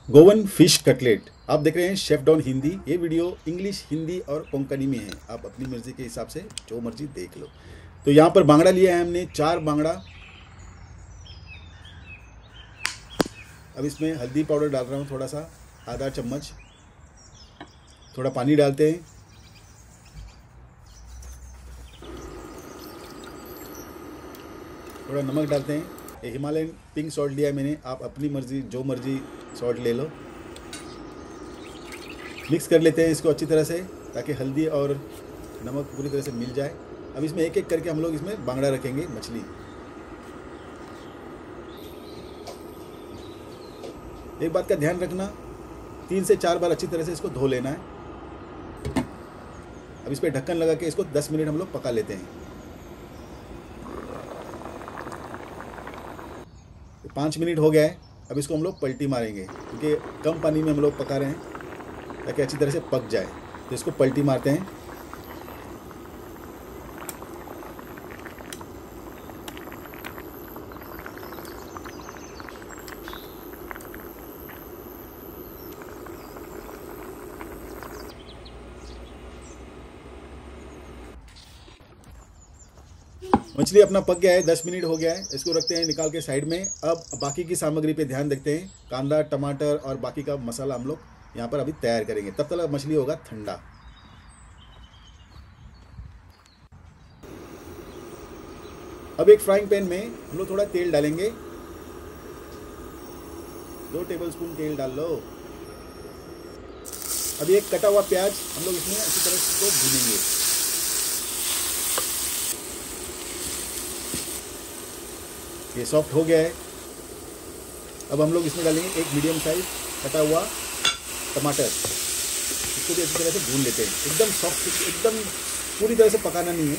Goan fish cutlet आप देख रहे हैं शेफ डॉन हिंदी। ये वीडियो इंग्लिश, हिंदी और कोंकणी में है। आप अपनी मर्जी के हिसाब से जो मर्जी देख लो। तो यहाँ पर बांगड़ा लिया है हमने, 4 बांगड़ा। अब इसमें हल्दी पाउडर डाल रहा हूँ थोड़ा सा, आधा चम्मच। थोड़ा पानी डालते हैं। थोड़ा नमक डालते हैं। ये हिमालयन पिंक सॉल्ट लिया है मैंने, आप अपनी मर्जी जो मर्जी सॉल्ट ले लो। मिक्स कर लेते हैं इसको अच्छी तरह से, ताकि हल्दी और नमक पूरी तरह से मिल जाए। अब इसमें एक एक करके हम लोग इसमें बांगड़ा रखेंगे, मछली। एक बात का ध्यान रखना, 3 से 4 बार अच्छी तरह से इसको धो लेना है। अब इस पर ढक्कन लगा के इसको 10 मिनट हम लोग पका लेते हैं। 5 मिनट हो गया है। अब इसको हम लोग पलटी मारेंगे, क्योंकि कम पानी में हम लोग पका रहे हैं ताकि अच्छी तरह से पक जाए। तो इसको पलटी मारते हैं। मछली अपना पक गया है, 10 मिनट हो गया है। इसको रखते हैं निकाल के साइड में। अब बाकी की सामग्री पे ध्यान देखते हैं। कांदा, टमाटर और बाकी का मसाला हम लोग यहाँ पर अभी तैयार करेंगे। तब तक मछली होगा ठंडा। अब एक फ्राइंग पैन में हम लोग थोड़ा तेल डालेंगे। 2 टेबलस्पून तेल डाल लो। अभी एक कटा हुआ प्याज हम लोग इसमें अच्छी तरह से भूनेंगे। ये सॉफ्ट हो गया है। अब हम लोग इसमें डालेंगे एक मीडियम साइज कटा हुआ टमाटर। इसको भी अच्छी तरह से भून लेते हैं। एकदम सॉफ्ट, एकदम पूरी तरह से पकाना नहीं है।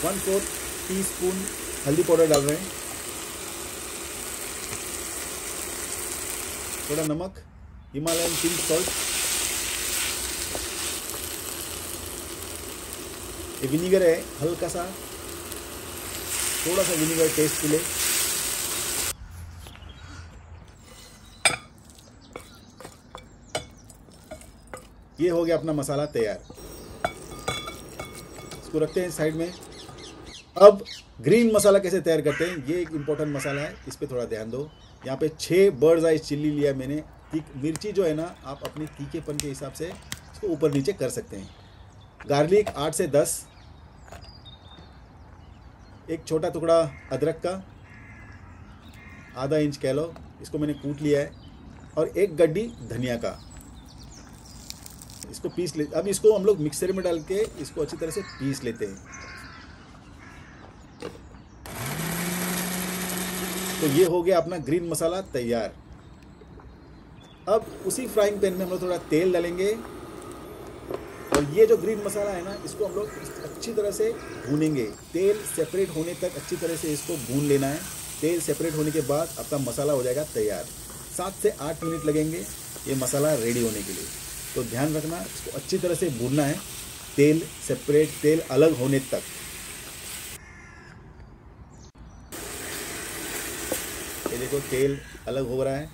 1/4 टीस्पून हल्दी पाउडर डाल रहे हैं। थोड़ा नमक, हिमालयन पिंक सॉल्ट। ये विनीगर है, हल्का सा, थोड़ा सा विनीगर टेस्ट के लिए। ये हो गया अपना मसाला तैयार। इसको रखते हैं साइड में। अब ग्रीन मसाला कैसे तैयार करते हैं, ये एक इम्पोर्टेंट मसाला है, इस पर थोड़ा ध्यान दो। यहाँ पे 6 बर्ड्स आई चिल्ली लिया मैंने। मिर्ची जो है ना, आप अपने तीखेपन के हिसाब से इसको ऊपर नीचे कर सकते हैं। गार्लिक 8 से 10। एक छोटा टुकड़ा अदरक का, आधा इंच कह लो, इसको मैंने कूट लिया है। और एक गड्डी धनिया का, इसको पीस ले। अब इसको हम लोग मिक्सर में डाल के इसको अच्छी तरह से पीस लेते हैं। तो ये हो गया अपना ग्रीन मसाला तैयार। अब उसी फ्राइंग पैन में हम लोग थोड़ा तेल डालेंगे। और ये जो ग्रीन मसाला है ना, इसको हम लोग अच्छी तरह से भूनेंगे। तेल सेपरेट होने तक अच्छी तरह से इसको भून लेना है। तेल सेपरेट होने के बाद आपका मसाला हो जाएगा तैयार। 7 से 8 मिनट लगेंगे ये मसाला रेडी होने के लिए। तो ध्यान रखना, इसको अच्छी तरह से भूनना है, तेल सेपरेट, तेल अलग होने तक। ये देखो तेल अलग हो रहा है।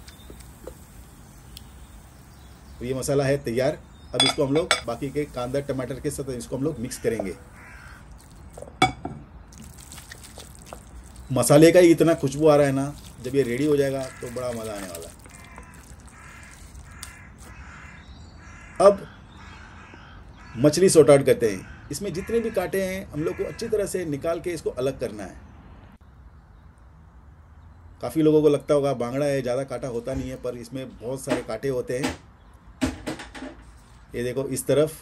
तो ये मसाला है तैयार। अब इसको हम लोग बाकी के कांदा टमाटर के साथ इसको हम लोग मिक्स करेंगे। मसाले का ही इतना खुशबू आ रहा है ना, जब ये रेडी हो जाएगा तो बड़ा मज़ा आने वाला है। अब मछली सॉर्ट आउट करते हैं। इसमें जितने भी कांटे हैं हम लोग को अच्छी तरह से निकाल के इसको अलग करना है। काफ़ी लोगों को लगता होगा बांगड़ा है, ज़्यादा कांटा होता नहीं है, पर इसमें बहुत सारे कांटे होते हैं। ये देखो इस तरफ,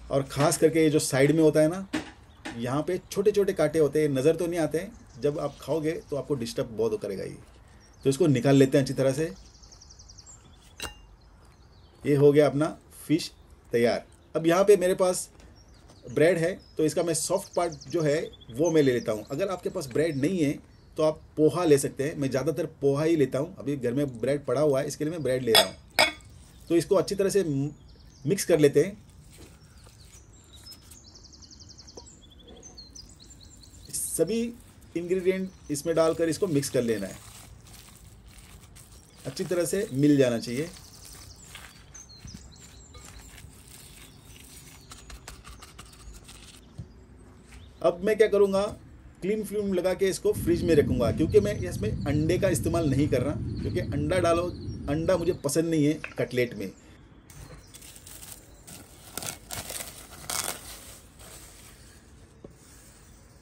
और ख़ास करके ये जो साइड में होता है ना, यहाँ पे छोटे छोटे कांटे होते हैं। नज़र तो नहीं आते हैं, जब आप खाओगे तो आपको डिस्टर्ब बहुत करेगा ये। तो इसको निकाल लेते हैं अच्छी तरह से। ये हो गया अपना फ़िश तैयार। अब यहाँ पे मेरे पास ब्रेड है, तो इसका मैं सॉफ्ट पार्ट जो है वो मैं ले लेता हूँ। अगर आपके पास ब्रेड नहीं है तो आप पोहा ले सकते हैं। मैं ज़्यादातर पोहा ही लेता हूँ। अभी घर में ब्रेड पड़ा हुआ है, इसके लिए मैं ब्रेड ले रहा हूँ। तो इसको अच्छी तरह से मिक्स कर लेते हैं। सभी इंग्रेडिएंट इसमें डालकर इसको मिक्स कर लेना है, अच्छी तरह से मिल जाना चाहिए। अब मैं क्या करूँगा, क्लीन फ्लूम लगा के इसको फ्रिज में रखूँगा, क्योंकि मैं इसमें अंडे का इस्तेमाल नहीं कर रहा, क्योंकि अंडा मुझे पसंद नहीं है कटलेट में।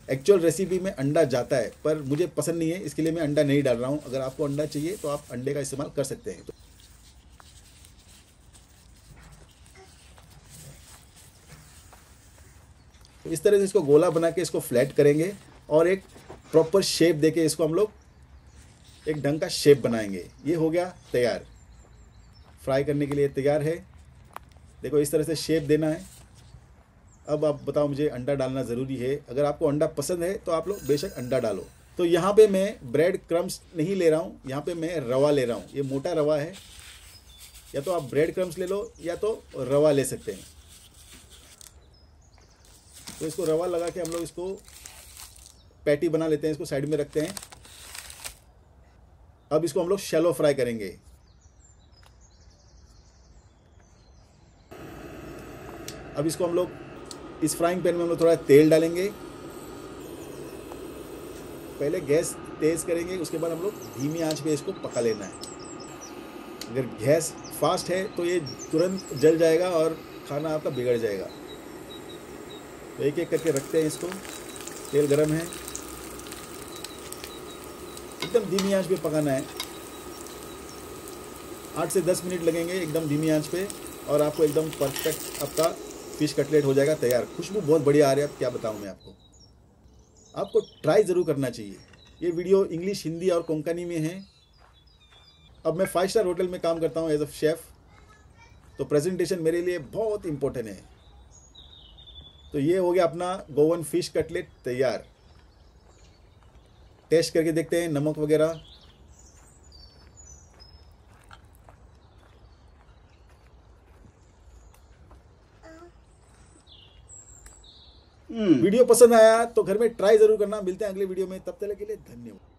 एक्चुअल रेसिपी में अंडा जाता है, पर मुझे पसंद नहीं है, इसके लिए मैं अंडा नहीं डाल रहा हूँ। अगर आपको अंडा चाहिए तो आप अंडे का इस्तेमाल कर सकते हैं। तो इस तरह से इसको गोला बना के इसको फ्लैट करेंगे और एक प्रॉपर शेप देके इसको हम लोग एक ढंग का शेप बनाएंगे। ये हो गया तैयार, फ्राई करने के लिए तैयार है। देखो इस तरह से शेप देना है। अब आप बताओ, मुझे अंडा डालना ज़रूरी है। अगर आपको अंडा पसंद है तो आप लोग बेशक अंडा डालो। तो यहाँ पे मैं ब्रेड क्रम्स नहीं ले रहा हूँ, यहाँ पे मैं रवा ले रहा हूँ। ये मोटा रवा है, या तो आप ब्रेड क्रम्स ले लो या तो रवा ले सकते हैं। तो इसको रवा लगा के हम लोग इसको पैटी बना लेते हैं, इसको साइड में रखते हैं। अब इसको हम लोग शैलो फ्राई करेंगे। अब इसको हम लोग इस फ्राइंग पैन में हम लोग थोड़ा तेल डालेंगे। पहले गैस तेज़ करेंगे, उसके बाद हम लोग धीमी आंच पे इसको पका लेना है। अगर गैस फास्ट है तो ये तुरंत जल जाएगा और खाना आपका बिगड़ जाएगा। तो एक एक करके रखते हैं इसको। तेल गरम है, एकदम धीमी आंच पे पकाना है। 8 से 10 मिनट लगेंगे एकदम धीमी आंच पे, और आपको एकदम परफेक्ट आपका फिश कटलेट हो जाएगा तैयार। खुशबू बहुत बढ़िया आ रही है, अब क्या बताऊं मैं आपको ट्राई ज़रूर करना चाहिए। ये वीडियो इंग्लिश, हिंदी और कोंकणी में है। अब मैं 5 स्टार होटल में काम करता हूँ एज अ शेफ़, तो प्रेजेंटेशन मेरे लिए बहुत इम्पोर्टेंट है। तो ये हो गया अपना गोवन फिश कटलेट तैयार। टेस्ट करके देखते हैं नमक वगैरह। वीडियो पसंद आया तो घर में ट्राई ज़रूर करना। मिलते हैं अगले वीडियो में, तब तक के लिए धन्यवाद।